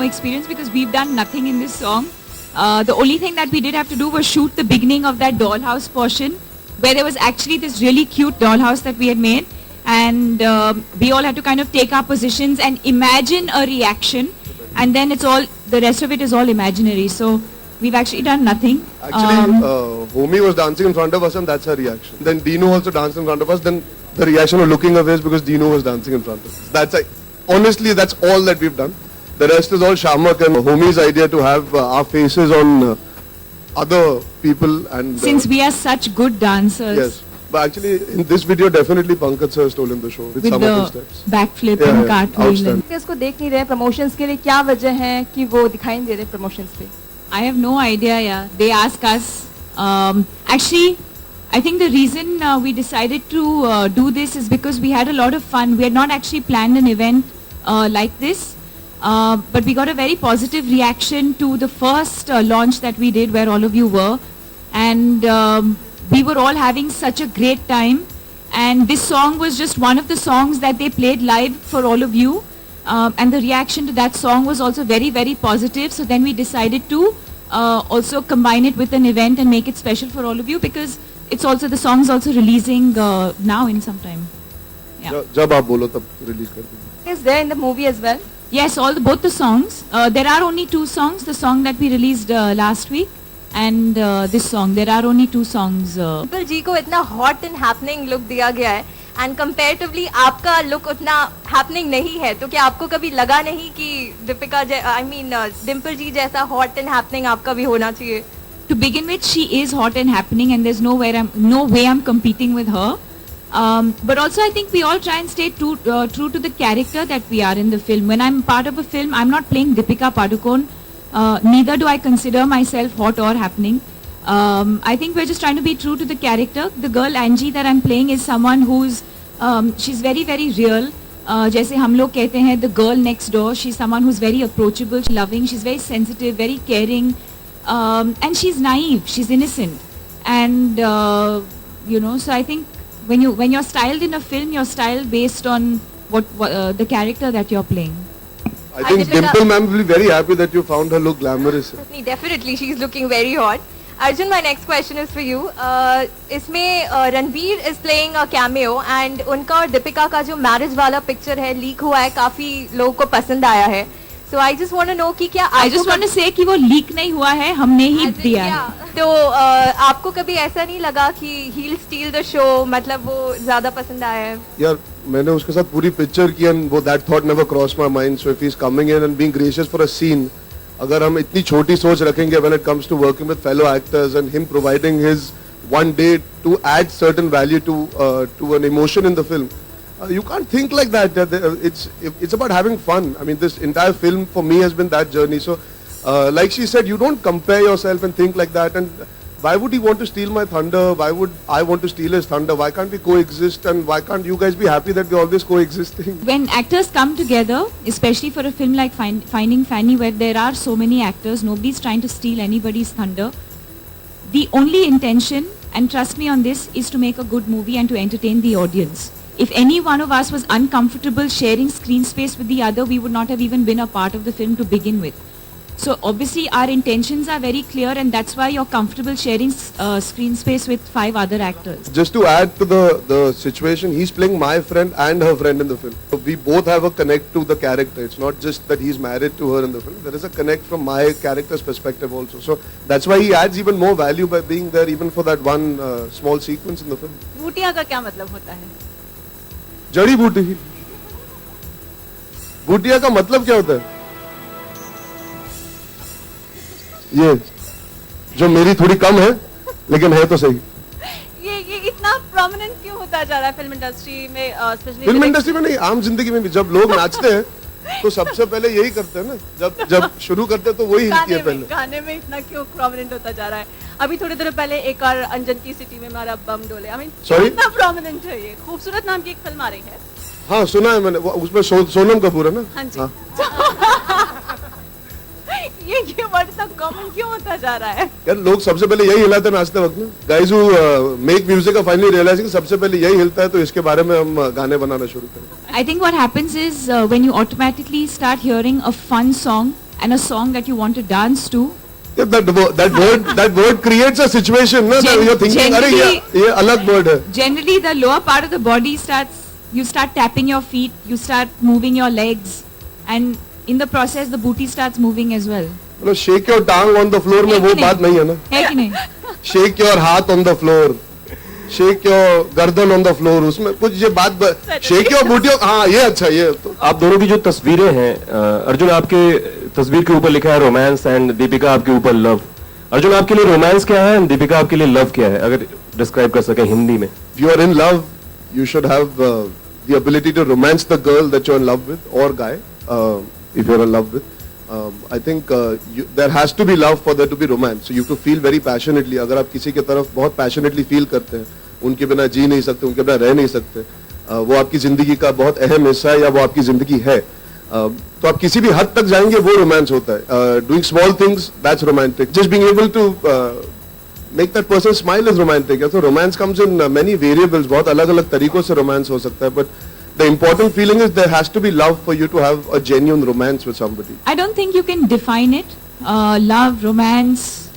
no experience because we've done nothing in this song. The only thing that we did have to do was shoot the beginning of that dollhouse portion, where there was actually this really cute dollhouse that we had made, and we all had to kind of take our positions and imagine a reaction, and then the rest of it is all imaginary. So we've actually done nothing. Actually, Homie was dancing in front of us and that's her reaction. Then Dino also danced in front of us. Then the reaction of looking away is because Dino was dancing in front of us. Honestly, that's all that we've done. The rest is all Shamak and Homie's idea to have our faces on other people. And since we are such good dancers. Yes. But actually, in this video, definitely Pankaj sir has stolen the show with some of his steps. Backflip and cartwheel. इसको देख नहीं रहे promotions के लिए, क्या वजह है कि वो दिखाई नहीं दे रहे प्रमोशंस पे? I have no idea. Yeah, they ask us. Actually, I think the reason we decided to do this is because we had a lot of fun. We had not actually planned an event like this, but we got a very positive reaction to the first launch that we did, where all of you were, and we were all having such a great time. And this song was just one of the songs that they played live for all of you. And the reaction to that song was also very, very positive. So then we decided to also combine it with an event and make it special for all of you, because the song is also releasing now in some time. Yeah. जब आप बोलो तब release कर देंगे. Is there in the movie as well? Yes, both the songs. There are only 2 songs. The song that we released last week and this song. There are only 2 songs. Dimple जी को इतना hot and happening look दिया गया है, and comparatively आपका look उतना happening नहीं है, तो क्या आपको कभी लगा नहीं कि दीपिका डिम्पल जी जैसा hot and happening आपका भी होना चाहिए? To begin with, she is hot and happening, and there's no way I'm competing with her. But also, I think we all try and stay true to the character that we are in the film. When I'm part of a film, I'm not playing Deepika Padukone. Neither do I consider myself hot or happening. I think we're just trying to be true to the character. The girl Angie that I'm playing is someone who's she's very, very real. जैसे हम लोग कहते हैं, the girl next door. She's someone who's very approachable, loving. She's very sensitive, very caring, and she's naive. She's innocent, and So I think when you're styled in a film, you're styled based on what the character that you're playing. I think Dimple ma'am will be very happy that you found her look glamorous. Definitely, she's looking very hot. Arjun, my next question is for you. इसमें Ranveer is playing a cameo, and उनका और दीपिका का जो marriage वाला picture है, leak हुआ है, काफी लोगों को पसंद आया है. So I just want to know कि क्या I just want to say कि वो leak नहीं हुआ है, हमने ही दिया है. तो आपको कभी ऐसा नहीं लगा कि he'll steal the show, मतलब वो ज़्यादा पसंद आया है? यार मैंने उसके साथ पूरी पिक्चर की, and वो that thought never crossed my mind. So if he's coming in and being gracious for a scene, अगर हम इतनी छोटी सोच रखेंगे when it comes to working with fellow actors and him providing his one day to add certain value to an emotion in the film, you can't think like that. It's about having fun. I mean, this entire film for me has been that journey. So, like she said, you don't compare yourself and think like that. And why would he want to steal my thunder? Why would I want to steal his thunder? Why can't we coexist? And why can't you guys be happy that we're always coexisting? When actors come together, especially for a film like Finding Fanny, where there are so many actors, nobody's trying to steal anybody's thunder. The only intention, and trust me on this, is to make a good movie and to entertain the audience. If any one of us was uncomfortable sharing screen space with the other, we would not have even been a part of the film to begin with. So obviously our intentions are very clear, and that's why you're comfortable sharing screen space with 5 other actors. Just to add to the situation, he's playing my friend and her friend in the film. So we both have a connect to the character. It's not just that he's married to her in the film. There is a connect from my character's perspective also. So that's why he adds even more value by being there, even for that one small sequence in the film. Bhutia का क्या मतलब होता है? जड़ी बूटी. बूटिया का मतलब क्या होता है? ये जो मेरी थोड़ी कम है लेकिन है तो सही. ये इतना प्रोमिनेंट क्यों होता जा रहा है फिल्म इंडस्ट्री में, स्पेशली फिल्म इंडस्ट्री में नहीं, आम जिंदगी में भी जब लोग नाचते हैं तो सबसे पहले यही करते हैं ना. जब शुरू करते हैं तो वही हिलती है पहले. गाने में इतना क्यों प्रोमिनेंट होता जा रहा है? अभी थोड़ी देर पहले एक और अंजन की सिटी में हमारा बम डोले, आई मीन इतना प्रोमिनेंट है. ये खूबसूरत नाम की एक फिल्म आ रही है. हाँ सुना है मैंने, उसमें सोनम कपूर है ना. हाँ जी. ये वर्ड इतना कॉमन क्यों होता जा रहा है? यार लोग सबसे पहले यही हिलाते हैं नाचते वक्त ना. Guys who make music are finally realising सबसे पहले यही हिलता है, तो इसके बारे में हम गाने बनाना शुरू करें. I think what happens is when you automatically start hearing a fun song and a song that you want to dance to. Yeah, that word creates a situation, na? That you're thinking, अरे ये अलग word है. Generally, the lower part of the body you start tapping your feet, you start moving your legs, and in the process, the booty starts moving as well. No, shake your tongue on the floor में वो बात नहीं है ना. है कि नहीं? Shake your हाथ on the floor. Shake your गर्दन on the floor. उसमें कुछ ये बात shake your booty. हाँ ये अच्छा ये. आप दोनों की जो तस्वीरें हैं, अर्जुन आपके तस्वीर के ऊपर लिखा है रोमांस एंड दीपिका आपके ऊपर लव. अर्जुन आपके लिए रोमांस क्या है एंड दीपिका आपके लिए लव क्या है, अगर डिस्क्राइब कर सकें हिंदी में. If you are in love, you should have the ability to romance the girl that you're in love with or guy, if you're in love with. I think there has to be love for there to be romance. So you have to feel very passionately. अगर आप किसी की तरफ बहुत passionately feel करते हैं, उनके बिना जी नहीं सकते, उनके बिना रह नहीं सकते, वो आपकी जिंदगी का बहुत अहम हिस्सा है या वो आपकी जिंदगी है, तो आप किसी भी हद तक जाएंगे वो रोमांस होता है. Doing small things, that's romantic. Just being able to make that person smile is romantic. So romance comes in many variables. बहुत अलग-अलग तरीकों से romance हो सकता है. But the important feeling is there has to be love for you to have a genuine romance with somebody. I don't think you can define it. Love, romance,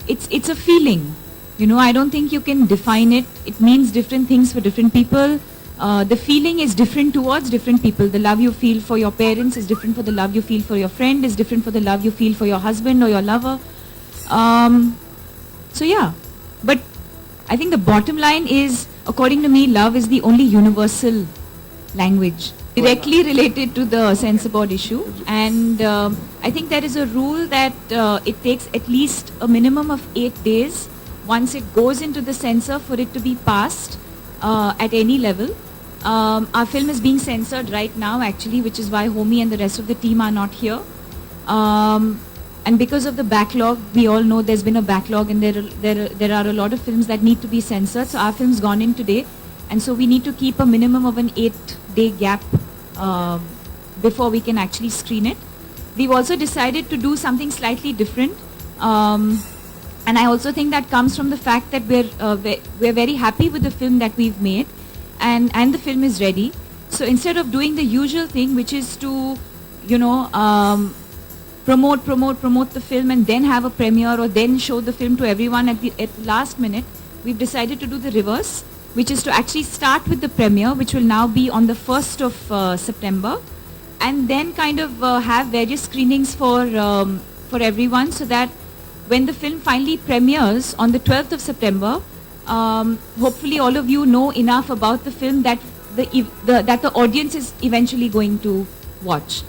it's a feeling. You know, I don't think you can define it. It means different things for different people. The feeling is different towards different people. The love you feel for your parents is different for the love you feel for your friend, is different for the love you feel for your husband or your lover. So yeah, but I think the bottom line is, according to me, love is the only universal language directly related to the censor board issue. And I think there is a rule that it takes at least a minimum of 8 days once it goes into the censor for it to be passed at any level. Our film is being censored right now actually, which is why Homi and the rest of the team are not here. And because of the backlog, we all know there's been a backlog, and there are a lot of films that need to be censored. So our film's gone in today, and so we need to keep a minimum of an 8-day gap before we can actually screen it. We've also decided to do something slightly different, and I also think that comes from the fact that we're very happy with the film that we've made, and the film is ready. So instead of doing the usual thing, which is to, you know, promote the film and then have a premiere or then show the film to everyone at the last minute, we've decided to do the reverse, which is to actually start with the premiere, which will now be on the 1st of September, and then kind of have various screenings for everyone, so that when the film finally premieres on the 12th of September, hopefully all of you know enough about the film that the audience is eventually going to watch.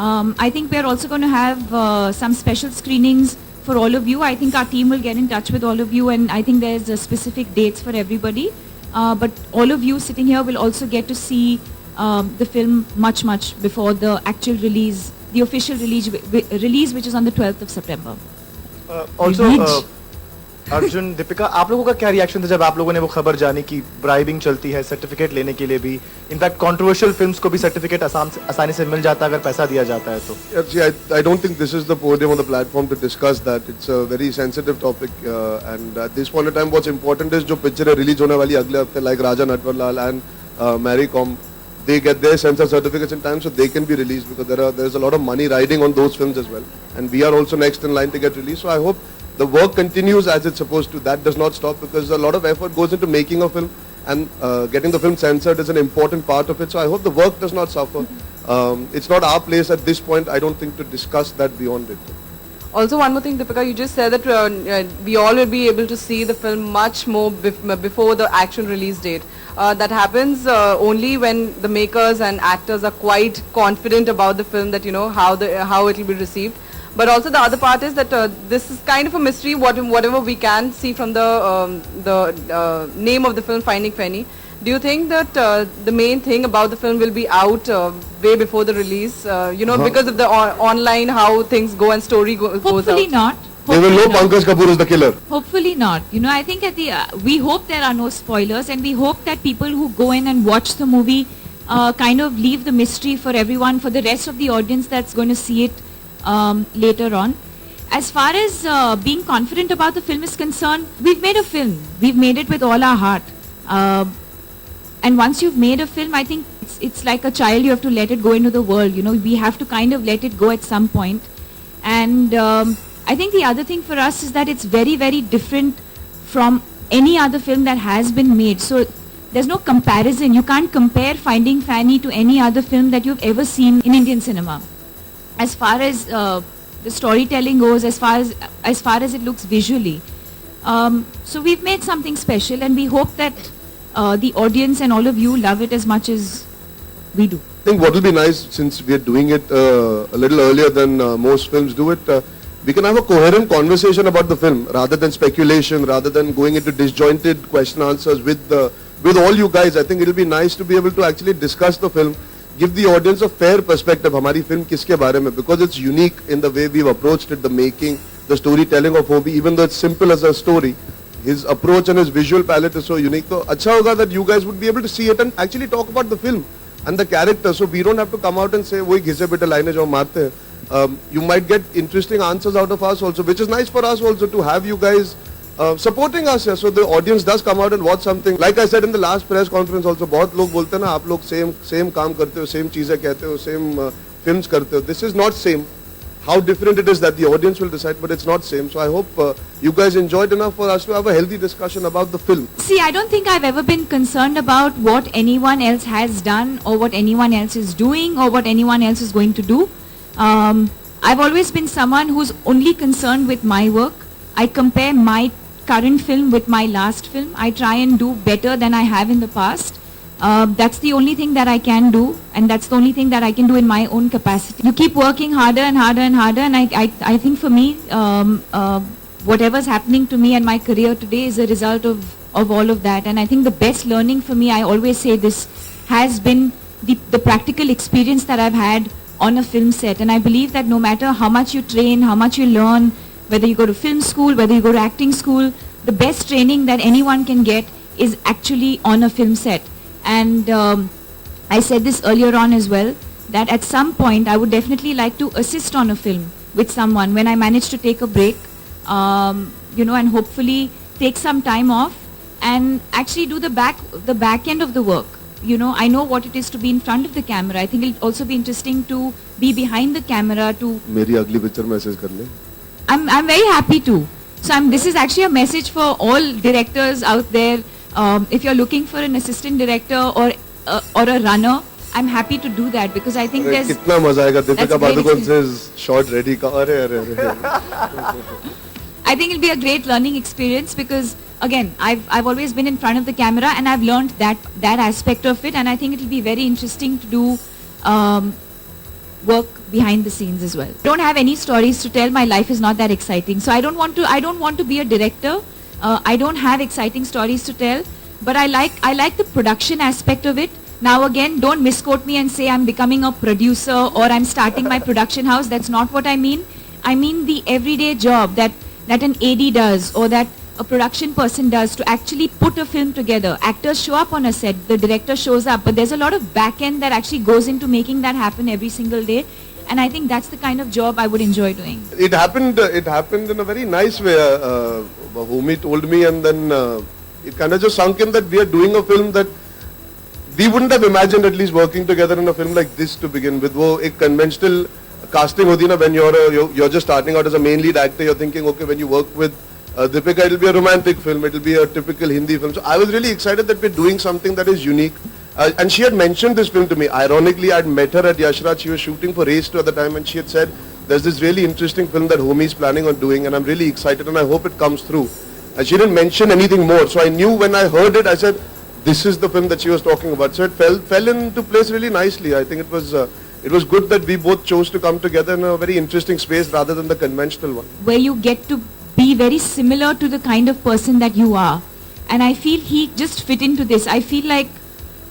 I think we're also going to have some special screenings for all of you. I think our team will get in touch with all of you, and I think there's specific dates for everybody. But all of you sitting here will also get to see the film much before the actual release, the official release, which is on the 12th of September. Also, Arjun, Deepika, आप लोगों का क्या reaction था जब आप लोगों ने वो खबर जानी कि ब्राइबिंग चलती है सर्टिफिकेट लेने के लिए भी? इनफैक्ट कंट्रोवर्शियल फिल्म्स को भी सर्टिफिकेट आसानी से मिल जाता है अगर पैसा दिया जाता है तो. I don't think this is the podium or the platform to discuss that. It's a very sensitive topic, and at this point in time, what's important is जो पिक्चरें रिलीज होने वाली अगले हफ्ते, like Raja Natwarlal and Mary Com, they get their censor certificates in time so they can be released, because there's a lot of money riding on those films as well, and we are also next in line to get released. So I hope the work continues as it's supposed to. That does not stop, because a lot of effort goes into making a film, and getting the film censored is an important part of it. So I hope the work does not suffer. It's not our place at this point, I don't think, to discuss that beyond it. Also, one more thing, Deepika, you just said that we all will be able to see the film much more before the actual release date. That happens only when the makers and actors are quite confident about the film, that you know how it will be received. But also the other part is that this is kind of a mystery. Whatever we can see from the name of the film, Finding Fanny. Do you think that the main thing about the film will be out way before the release? You know, because of the online how things go and story goes out. Hopefully not. They will know Pankaj Kapoor is the killer. Hopefully not. You know, I think at the we hope there are no spoilers, and we hope that people who go in and watch the movie kind of leave the mystery for everyone, for the rest of the audience that's going to see it later on. As far as being confident about the film is concerned, we've made a film. We've made it with all our heart. And once you've made a film, I think it's like a child. You have to let it go into the world. You know, we have to kind of let it go at some point. And I think the other thing for us is that it's very, very different from any other film that has been made. So there's no comparison. You can't compare Finding Fanny to any other film that you've ever seen in Indian cinema. As far as the storytelling goes, as far as it looks visually. So we've made something special, and we hope that the audience and all of you love it as much as we do. I think what will be nice, since we are doing it a little earlier than most films do it, we can have a coherent conversation about the film rather than speculation, rather than going into disjointed question answers with all you guys. I think it will be nice to be able to actually discuss the film, give the audience a fair perspective. Hamari film kiske baare mein, because it's unique in the way we've approached it, the making, the storytelling of Homi, even though it's simple as a story. His approach and his visual palette is so unique. So, अच्छा होगा that you guys would be able to see it and actually talk about the film and the character. So we don't have to come out and say, वही घिसे पिटे लाइनें जो हम मारते हैं. You might get interesting answers out of us also, which is nice for us also to have you guys supporting us. So the audience does come out and watch something. Like I said in the last press conference also, बहुत लोग बोलते हैं ना, आप लोग same काम करते हो, same चीजें कहते हो, same films करते हो. This is not same. How different it is that the audience will decide, but it's not same. So I hope you guys enjoyed enough for us to have a healthy discussion about the film. See, I don't think I've ever been concerned about what anyone else has done or what anyone else is doing or what anyone else is going to do. I've always been someone who's only concerned with my work. I compare my current film with my last film. I try and do better than I have in the past. That's the only thing that I can do, and that's the only thing that I can do in my own capacity. You keep working harder and harder and harder, and I think for me, whatever's happening to me and my career today is a result of all of that. And I think the best learning for me, I always say this, has been the practical experience that I've had on a film set. And I believe that no matter how much you train, how much you learn, whether you go to film school, whether you go to acting school, the best training that anyone can get is actually on a film set. And I said this earlier on as well, that at some point I would definitely like to assist on a film with someone when I manage to take a break, and hopefully take some time off and actually do the back end of the work. I know what it is to be in front of the camera. I think it'll also be interesting to be behind the camera to... मेरी अगली picture message कर ले. I'm very happy to. So this is actually a message for all directors out there. If you're looking for an assistant director or a runner, I'm happy to do that because I think there's... कितना मजा आएगा. Deepika great Padukone experience. says shot ready. अरे. I think it'll be a great learning experience because again, I've always been in front of the camera and I've learned that aspect of it, and I think it'll be very interesting to do work behind the scenes as well. Don't have any stories to tell. My life is not that exciting, so I don't want to be a director. I don't have exciting stories to tell, but I like the production aspect of it. Now again, don't misquote me and say I'm becoming a producer or I'm starting my production house. That's not what I mean. I mean the everyday job that an AD does or that a production person does to actually put a film together. Actors show up on a set, the director shows up, but there's a lot of back end that actually goes into making that happen every single day. And I think that's the kind of job I would enjoy doing. It happened in a very nice way. Homi told me, and then it kind of just sunk in that we are doing a film that we wouldn't have imagined at least working together in a film like this to begin with. वो एक conventional casting होती है ना, when you're just starting out as a main lead actor, you're thinking, okay, when you work with Deepika, it'll be a romantic film, it'll be a typical Hindi film. So I was really excited that we're doing something that is unique. And she had mentioned this film to me. Ironically, I'd met her at Yashraj. She was shooting for Race 2 at the time, and she had said, there's this really interesting film that Homi is planning on doing, and I'm really excited, and I hope it comes through. And she didn't mention anything more. So I knew when I heard it, I said, this is the film that she was talking about. So it fell into place really nicely. I think it was good that we both chose to come together in a very interesting space rather than the conventional one. Where you get to be very similar to the kind of person that you are. And I feel he just fit into this. I feel like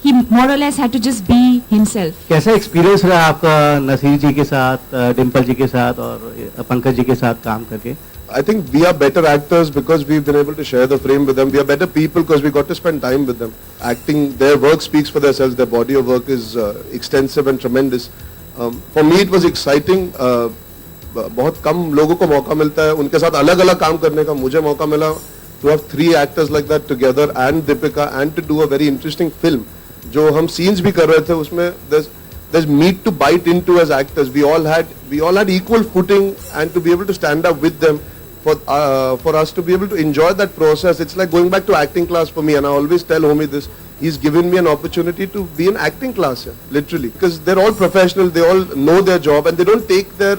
he more or less had to just be himself. कैसा experience रहा आपका नसीर जी के साथ, डिम्पल जी के साथ और पंकज जी के साथ काम करके? I think we are better actors because we've been able to share the frame with them. We are better people because we got to spend time with them. Acting, their work speaks for themselves. Their body of work is extensive and tremendous. For me it was exciting. बहुत कम लोगों को मौका मिलता है उनके साथ अलग अलग काम करने का. मुझे मौका मिला to have 3 actors like that together and Deepika and to do a very interesting film. जो हम scenes भी कर रहे थे उसमें there's meat to bite into as actors. We all had equal footing, and to be able to stand up with them for us to be able to enjoy that process. It's like going back to acting class for me, and I always tell Homi this. He's given me an opportunity to be in acting class here, literally, because they're all professional, they all know their job, and they don't take their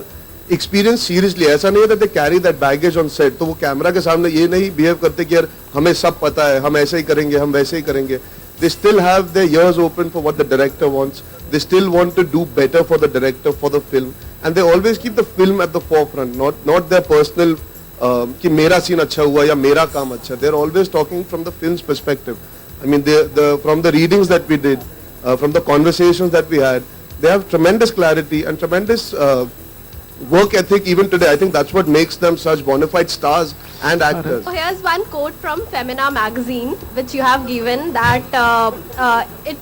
experience seriously. ऐसा नहीं है that they carry that baggage on set. तो वो camera के सामने ये नहीं behave करते कि यार हमें सब पता है, हम ऐसे ही करेंगे, हम वैसे ही करेंगे. They still have their ears open for what the director wants. They still want to do better for the director, for the film, and they always keep the film at the forefront, not their personal कि मेरा scene अच्छा हुआ या मेरा काम अच्छा. They're always talking from the film's perspective. I mean, from the readings that we did, from the conversations that we had, they have tremendous clarity and tremendous work ethic even today. I think that's what makes them such bona fide stars and actors. So here's one quote from Femina magazine, which you have given, that it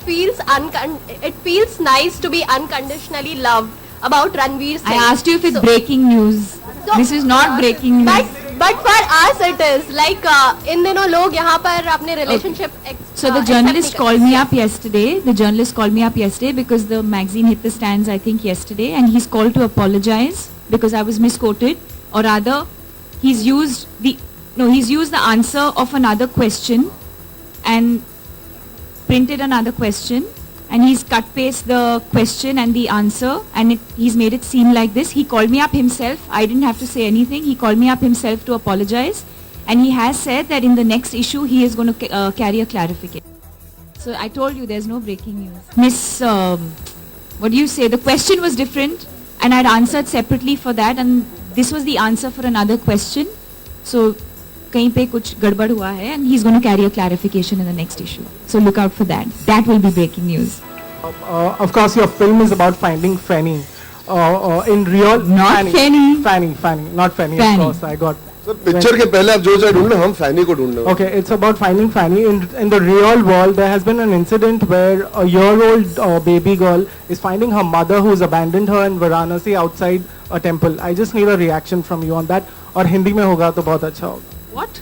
feels nice to be unconditionally loved about Ranveer Singh. I asked you if it's breaking news. So- This is not breaking news. But for us it is like इन दिनों लोग यहाँ पर अपने relationship So the journalist called me up yesterday. The journalist called me up yesterday because the magazine hit the stands, I think, yesterday, and he's called to apologize because I was misquoted, or rather, he's used the answer of another question and printed another question, and he's cut paste the question and the answer, and he's made it seem like this. He called me up himself. I didn't have to say anything. He called me up himself to apologize. And he has said that in the next issue he is going to carry a clarification. So I told you there's no breaking news. Miss, what do you say? The question was different and I'd answered separately for that, and this was the answer for another question. So kahin pe kuch gadbad hua hai, and he's going to carry a clarification in the next issue. So look out for that. That will be breaking news. Of course, your film is about finding Fanny. In real, Not Fanny. Fanny, not Fanny. Fanny. Of course, I got. Sir picture के पहले आप जो चाहे ढूंढ लो, हम फैनी को ढूंढ रहे. Okay, it's about finding Fanny. In the real world, there has been an incident where a year-old baby girl is finding her mother who's abandoned her in Varanasi outside a temple. I just need a reaction from you on that. और हिंदी में होगा तो बहुत अच्छा होगा. What?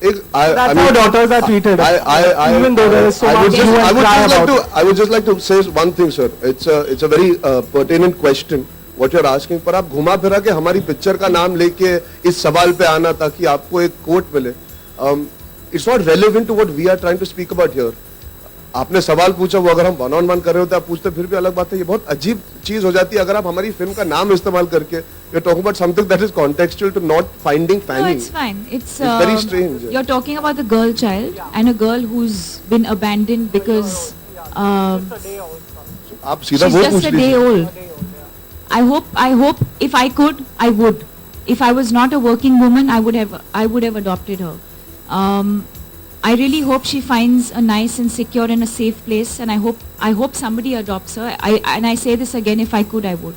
That's how daughters are treated. Even though there is so much hue and cry about it. I would just like to say one thing, sir. It's a very pertinent question what you're asking. पर आप घुमा फिरा के हमारी picture का नाम लेके इस सवाल पे आना ताकि आपको एक कोट मिले. It's not relevant to what we are trying to speak about here. आपने सवाल पूछा, वो अगर हम वन ऑन वन कर रहे होते आप पूछते फिर भी अलग बात है. ये बहुत अजीब चीज हो जाती है अगर आप हमारी फिल्म का नाम इस्तेमाल करके you're talking about something that is contextual to not finding Fanny. No, it's fine. It's very strange. You're talking about the girl child and a girl who's been abandoned because आप सीधा she's वो just पूछ a day लीजिए. old. I hope if I could, I would. If I was not a working woman, I would have adopted her. I really hope she finds a nice and secure and a safe place, and I hope somebody adopts her. And I say this again, if I could, I would.